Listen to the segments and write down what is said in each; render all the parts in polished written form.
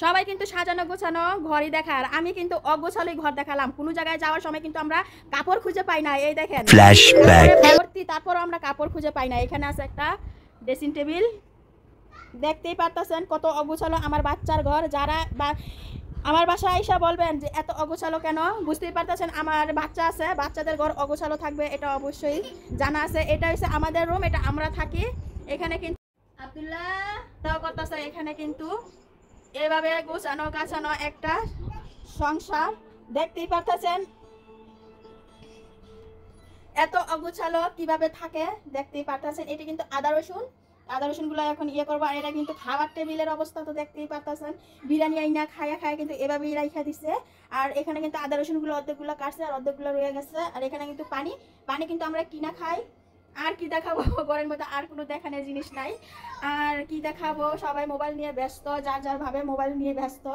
সবাই কিন্তু সাজানো গোছানো ঘরই দেখার, আমি কিন্তু অগোছালোই ঘর দেখালাম। কোনো জায়গায় যাওয়ার সময় কিন্তু আমরা কাপড় খুঁজে পাই না। এই দেখেন ভর্তি, তারপরও আমরা কাপড় খুঁজে পাই না। এখানে আছে একটা ড্রেসিং টেবিল, দেখতেই পারতেছেন কত অগোছালো আমার বাচ্চার ঘর। যারা আমার বাসায় আইসা বলবেন যে এত অগোছালো কেন, বুঝতেই পারতেছেন আমার বাচ্চা আছে, বাচ্চাদের ঘর অগোছালো থাকবে এটা অবশ্যই জানা আছে। এটা হচ্ছে আমাদের রুম, এটা আমরা থাকি। এখানে কিন্তু আব্দুল্লাহ তাও করতেছে, এখানে কিন্তু এভাবে গোছানো গাছানো একটা সংসার, দেখতেই পারতেছেন এত অগোছালো কিভাবে থাকে দেখতেই পারতেছেন। এটি কিন্তু আদা রসুন গুলো এখন ইয়ে করবো। আর এটা কিন্তু খাবার টেবিলের অবস্থা তো দেখতেই পারতেছেন, বিরিয়ানি আইনা খায়া খায়া কিন্তু এভাবেই রাইখা দিছে। আর এখানে কিন্তু আদা রসুন গুলো অর্ধেকগুলো কাটছে আর অর্ধেকগুলো রয়ে গেছে। আর এখানে কিন্তু পানি কিন্তু আমরা কিনা খাই। আর কি দেখাবো, ঘরের মধ্যে আর কোনো দেখানোর জিনিস নাই। আর কি দেখাবো, সবাই মোবাইল নিয়ে ব্যস্ত, যার ভাবে মোবাইল নিয়ে ব্যস্ত,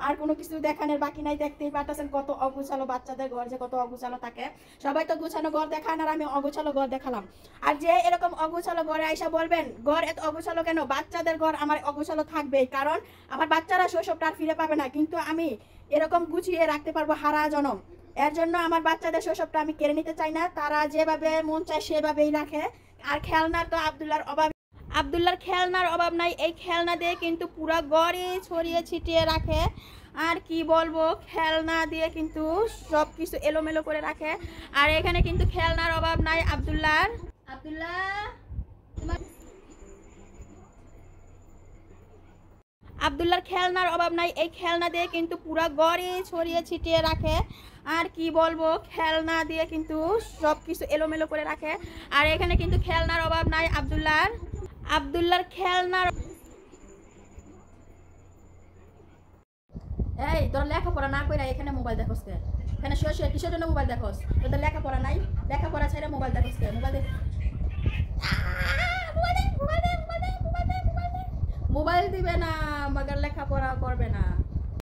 আর কোনো কিছু দেখানোর বাকি নাই। দেখতেই পারতেছেন কত অগোছালো বাচ্চাদের ঘর, যে কত অগোছালো থাকে। সবাই তো গোছানো ঘর দেখান আর আমি অগোছালো ঘর দেখালাম। আর যে এরকম অগোছালো ঘরে আইসা বলবেন ঘর এত অগোছালো কেন, বাচ্চাদের ঘর আমার অগোছালো থাকবেই, কারণ আমার বাচ্চারা শৈশবটা আর ফিরে পাবে না, কিন্তু আমি এরকম গুছিয়ে রাখতে পারবো হারা জনম। এর জন্য আমার বাচ্চাদের শৈশবটা আমি কেড়ে নিতে চাই না, তারা যেভাবে মন চায় সেভাবেই রাখে। আর খেলনার তো আব্দুল্লার খেলনার অভাব নাই। এই খেলনা দিয়ে কিন্তু পুরো ঘরে ছড়িয়ে ছিটিয়ে রাখে। আর কি বলবো, খেলনা দিয়ে কিন্তু সব কিছু এলোমেলো করে রাখে। আর এখানে কিন্তু খেলনার অভাব নাই আব্দুল্লাহ আব্দুল্লার খেলনার অভাব নাই। এই খেলনা দিয়ে কিন্তু পুরো ঘরে ছড়িয়ে ছিটিয়ে রাখে। আর কি বলবো, খেলনা দিয়ে কিন্তু সব কিছু এলোমেলো করে রাখে। আর এখানে কিন্তু খেলনার অভাব নাই আব্দুল্লার খেলনার। এই তোর লেখাপড়া না কইরা এখানে মোবাইল দেখোস কে? এখানে শুয়ে কিসের জন্য মোবাইল দেখোস? তোদের লেখাপড়া নাই, লেখাপড়া ছেড়ে মোবাইল দেখোস কে? মোবাইল দিবে না, মগর লেখাপড়া করবে না।